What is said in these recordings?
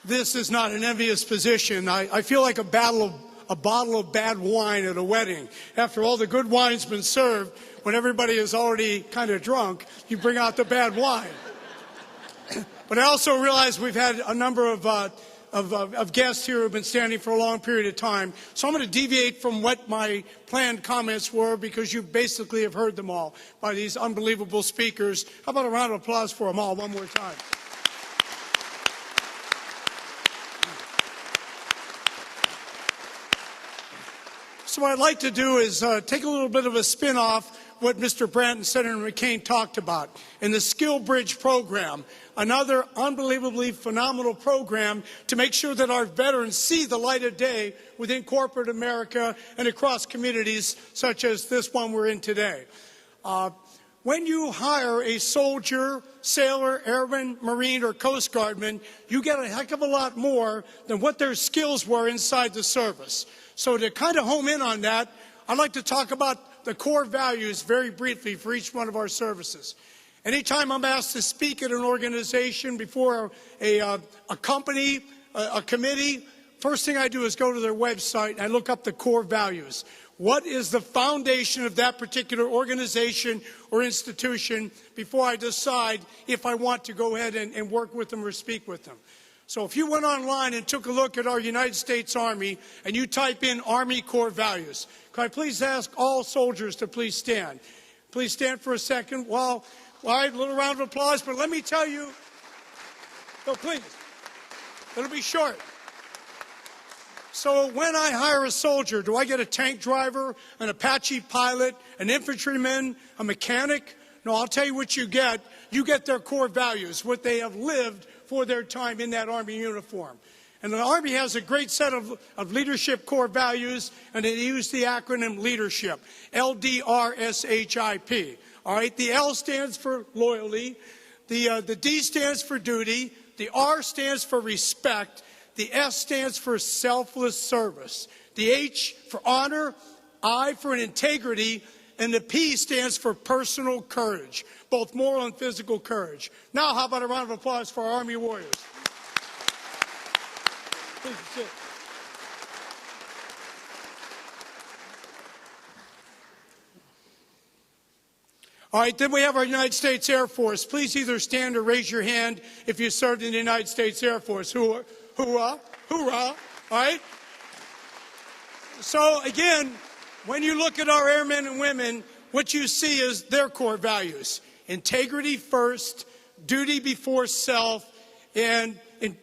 this is not an envious position. I feel like a bottle of bad wine at a wedding. After all the good wine's been served, when everybody is already kind of drunk, you bring out the bad wine. But I also realize we've had a number of guests here who have been standing for a long period of time. So I'm going to deviate from what my planned comments were because you basically have heard them all by these unbelievable speakers. How about a round of applause for them all one more time? So what I'd like to do is take a little bit of a spin off what Mr. Brandt and Senator McCain talked about in the Skill Bridge program, another unbelievably phenomenal program to make sure that our veterans see the light of day within corporate America and across communities such as this one we're in today. When you hire a soldier, sailor, airman, Marine, or Coast Guardman, you get a heck of a lot more than what their skills were inside the service. So to kind of home in on that, I'd like to talk about the core values very briefly for each one of our services. Anytime I'm asked to speak at an organization before a company, a committee, first thing I do is go to their website and I look up the core values. What is the foundation of that particular organization or institution before I decide if I want to go ahead and work with them or speak with them? So if you went online and took a look at our United States Army and you type in Army core values, can I please ask all soldiers to please stand? Please stand for a second. All right, a little round of applause, but let me tell you, no, please, it'll be short. So when I hire a soldier, do I get a tank driver, an Apache pilot, an infantryman, a mechanic? No, I'll tell you what you get. You get their core values, what they have lived for their time in that Army uniform. And the Army has a great set of leadership core values, and they use the acronym LEADERSHIP, LDRSHIP. All right, the L stands for loyalty, the D stands for duty, the R stands for respect, the S stands for selfless service, the H for honor, I for an integrity, and the P stands for personal courage, both moral and physical courage. Now, how about a round of applause for our Army warriors? Please sit. All right, then we have our United States Air Force. Please either stand or raise your hand if you served in the United States Air Force. Hoorah, hoorah, hoorah, all right? So, again, when you look at our airmen and women, what you see is their core values. Integrity first, duty before self, and and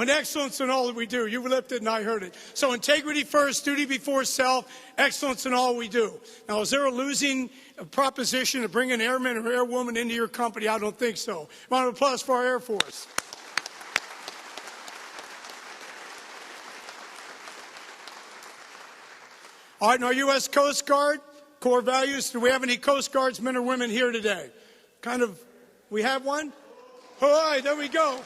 excellence in all that we do. You lifted and I heard it. So integrity first, duty before self, excellence in all we do. Now, is there a losing proposition to bring an airman or airwoman into your company? I don't think so. Round of applause for our Air Force. All right, in our U.S. Coast Guard, core values, do we have any Coast Guardsmen or women here today? We have one? All right, there we go.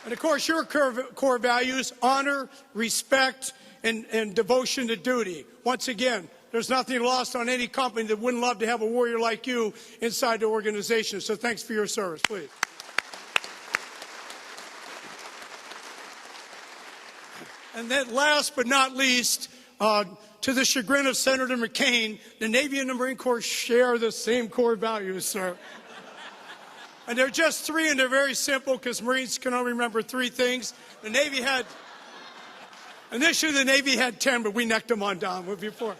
And of course, your core values, honor, respect, and devotion to duty. Once again, there's nothing lost on any company that wouldn't love to have a warrior like you inside the organization. So thanks for your service, please. And then last but not least, to the chagrin of Senator McCain, the Navy and the Marine Corps share the same core values, sir. And they're just three, and they're very simple because Marines can only remember three things. Initially the Navy had 10, but we necked them on down before.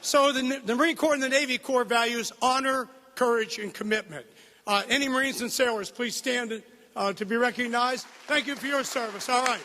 So the Marine Corps and the Navy core values, honor, courage, and commitment. Any Marines and sailors, please stand to be recognized. Thank you for your service. All right.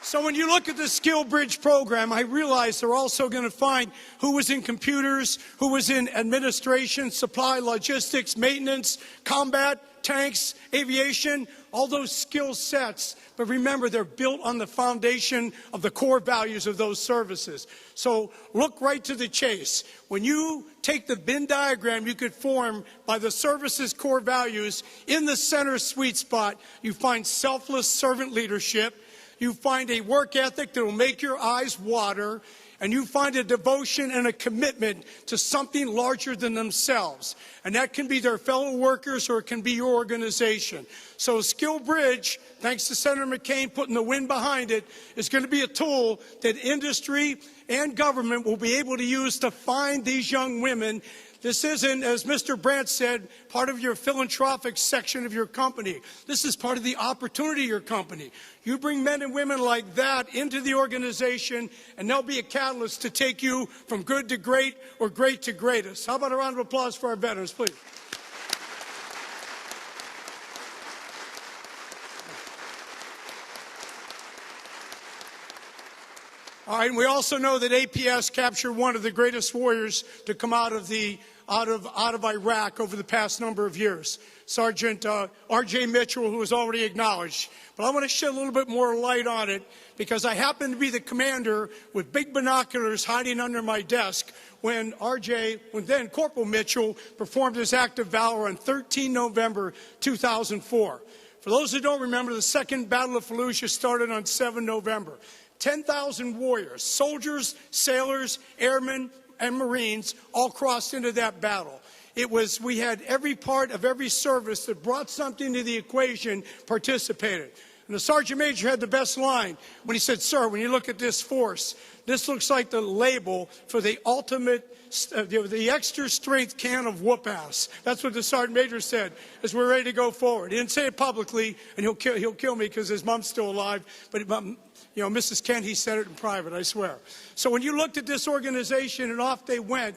So when you look at the Skill Bridge program, I realize they're also going to find who was in computers, who was in administration, supply, logistics, maintenance, combat, tanks, aviation, all those skill sets. But remember, they're built on the foundation of the core values of those services. So look right to the chase. When you take the Venn diagram you could form by the services core values, in the center sweet spot, you find selfless servant leadership. You find a work ethic that will make your eyes water. And you find a devotion and a commitment to something larger than themselves. And that can be their fellow workers or it can be your organization. So Skill Bridge, thanks to Senator McCain putting the wind behind it, is going to be a tool that industry and government will be able to use to find these young women. This isn't, as Mr. Brandt said, part of your philanthropic section of your company. This is part of the opportunity of your company. You bring men and women like that into the organization, and they'll be a catalyst to take you from good to great or great to greatest. How about a round of applause for our veterans, please? All right, and we also know that APS captured one of the greatest warriors to come out of Iraq over the past number of years, Sergeant R.J. Mitchell, who was already acknowledged. But I want to shed a little bit more light on it because I happen to be the commander with big binoculars hiding under my desk when then Corporal Mitchell performed his act of valor on 13 November 2004. For those who don't remember, the Second Battle of Fallujah started on 7 November. 10,000 warriors, soldiers, sailors, airmen, and Marines all crossed into that battle. We had every part of every service that brought something to the equation participated. And the Sergeant Major had the best line when he said, "Sir, when you look at this force, this looks like the label for the ultimate, the extra strength can of whoop ass." That's what the Sergeant Major said as we're ready to go forward. He didn't say it publicly, and he'll kill me because his mom's still alive. But Mrs. Kent, he said it in private, I swear. So when you looked at this organization and off they went,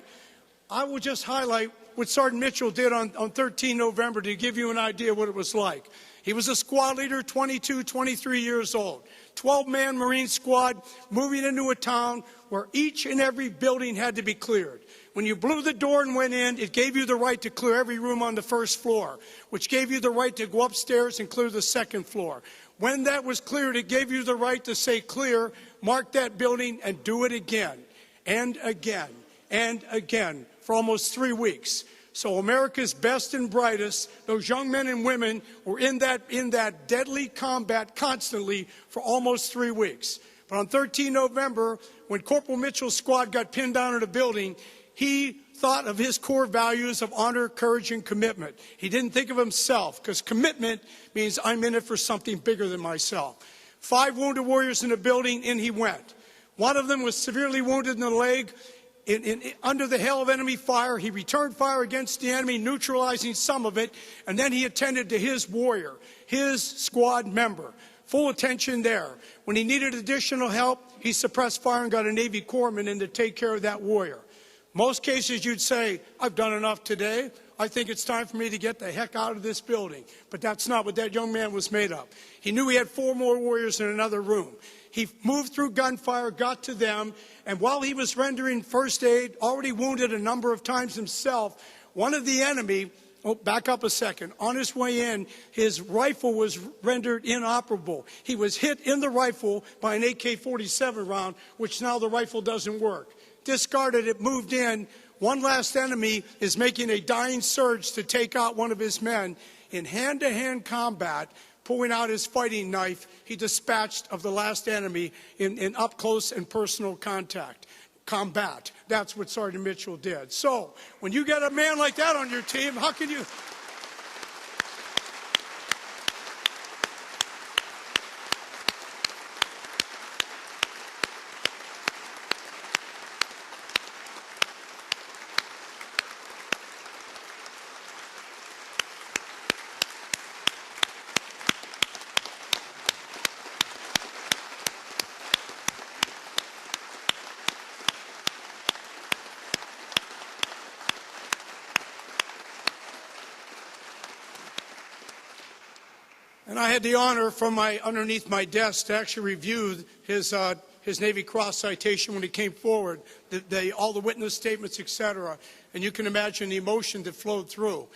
I will just highlight what Sergeant Mitchell did on 13 November to give you an idea what it was like. He was a squad leader, 22, 23 years old. 12-man Marine squad moving into a town where each and every building had to be cleared. When you blew the door and went in, it gave you the right to clear every room on the first floor, which gave you the right to go upstairs and clear the second floor. When that was cleared, it gave you the right to say clear, mark that building, and do it again, and again, and again, for almost 3 weeks. So America's best and brightest, those young men and women, were in that deadly combat constantly for almost 3 weeks. But on 13 November, when Corporal Mitchell's squad got pinned down in a building, he thought of his core values of honor, courage, and commitment. He didn't think of himself, because commitment means I'm in it for something bigger than myself. 5 wounded warriors in the building, in he went. One of them was severely wounded in the leg. Under the hail of enemy fire, he returned fire against the enemy, neutralizing some of it, and then he attended to his warrior, his squad member. Full attention there. When he needed additional help, he suppressed fire and got a Navy corpsman in to take care of that warrior. Most cases you'd say, I've done enough today. I think it's time for me to get the heck out of this building. But that's not what that young man was made of. He knew he had 4 more warriors in another room. He moved through gunfire, got to them, and while he was rendering first aid, already wounded a number of times himself, one of the enemy, back up a second, on his way in, his rifle was rendered inoperable. He was hit in the rifle by an AK-47 round, which now the rifle doesn't work. Discarded it, moved in. One last enemy is making a dying surge to take out one of his men. In hand-to-hand combat, pulling out his fighting knife, he dispatched of the last enemy in up-close and personal combat. That's what Sergeant Mitchell did. So, when you get a man like that on your team, how can you... And I had the honor from underneath my desk to actually review his Navy Cross citation when he came forward, all the witness statements, etc. And you can imagine the emotion that flowed through.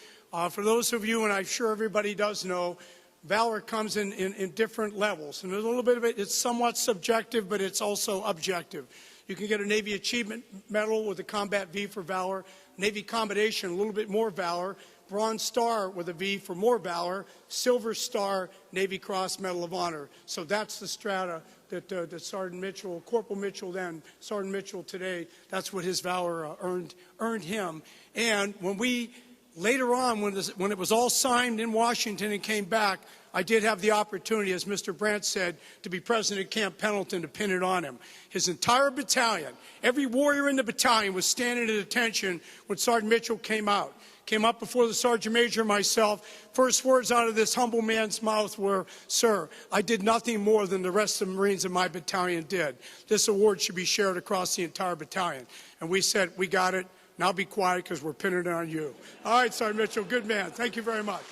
For those of you, and I'm sure everybody does know, valor comes in different levels. And there's a little bit of it, it's somewhat subjective, but it's also objective. You can get a Navy Achievement Medal with a Combat V for valor, Navy Commendation, a little bit more valor, Bronze Star with a V for more valor, Silver Star, Navy Cross, Medal of Honor. So that's the strata that Sergeant Mitchell, Corporal Mitchell then, Sergeant Mitchell today, that's what his valor earned him. And when we, later on, when it was all signed in Washington and came back, I did have the opportunity, as Mr. Brandt said, to be present at Camp Pendleton to pin it on him. His entire battalion, every warrior in the battalion was standing at attention when Sergeant Mitchell came out. Came up before the Sergeant Major and myself. First words out of this humble man's mouth were, "Sir, I did nothing more than the rest of the Marines in my battalion did. This award should be shared across the entire battalion." And we said, "We got it. Now be quiet because we're pinning it on you." All right, Sergeant Mitchell, good man. Thank you very much.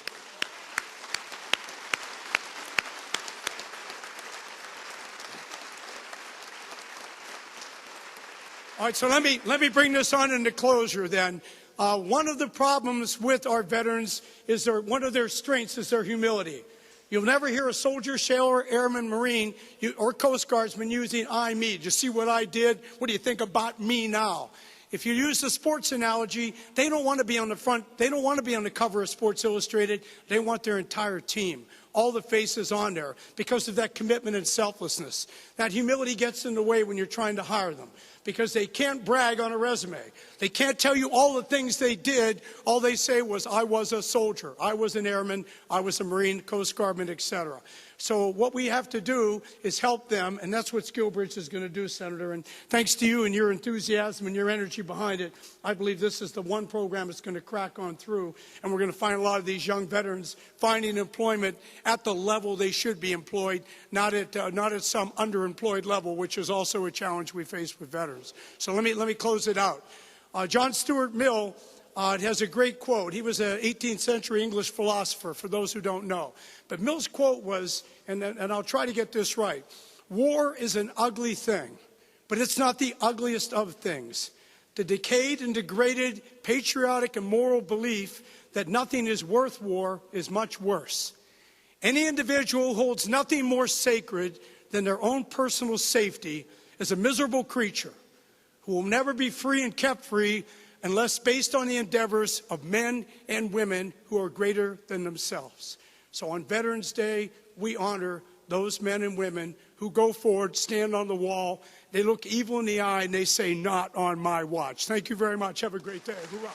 All right, so let me bring this on into closure then. One of the problems with our veterans is one of their strengths is their humility. You'll never hear a soldier, sailor, airman, Marine, or Coast Guardsman using "I, me." Just see what I did. What do you think about me now? If you use the sports analogy, they don't want to be on the front. They don't want to be on the cover of Sports Illustrated. They want their entire team, all the faces on there, because of that commitment and selflessness. That humility gets in the way when you're trying to hire them, because they can't brag on a resume. They can't tell you all the things they did. All they say was, "I was a soldier, I was an airman, I was a Marine, Coast Guardman, etc." So what we have to do is help them, and that's what SkillBridge is going to do, Senator. And thanks to you and your enthusiasm and your energy behind it, I believe this is the one program that's going to crack on through, and we're going to find a lot of these young veterans finding employment at the level they should be employed, not at some underemployed level, which is also a challenge we face with veterans. So let me close it out. John Stuart Mill has a great quote. He was an 18th century English philosopher, for those who don't know. But Mill's quote was, and I'll try to get this right, "War is an ugly thing, but it's not the ugliest of things. The decayed and degraded patriotic and moral belief that nothing is worth war is much worse. Any individual who holds nothing more sacred than their own personal safety is a miserable creature who will never be free and kept free unless based on the endeavors of men and women who are greater than themselves." So on Veterans Day, we honor those men and women who go forward, stand on the wall, they look evil in the eye, and they say, "Not on my watch." Thank you very much. Have a great day. Hoorah.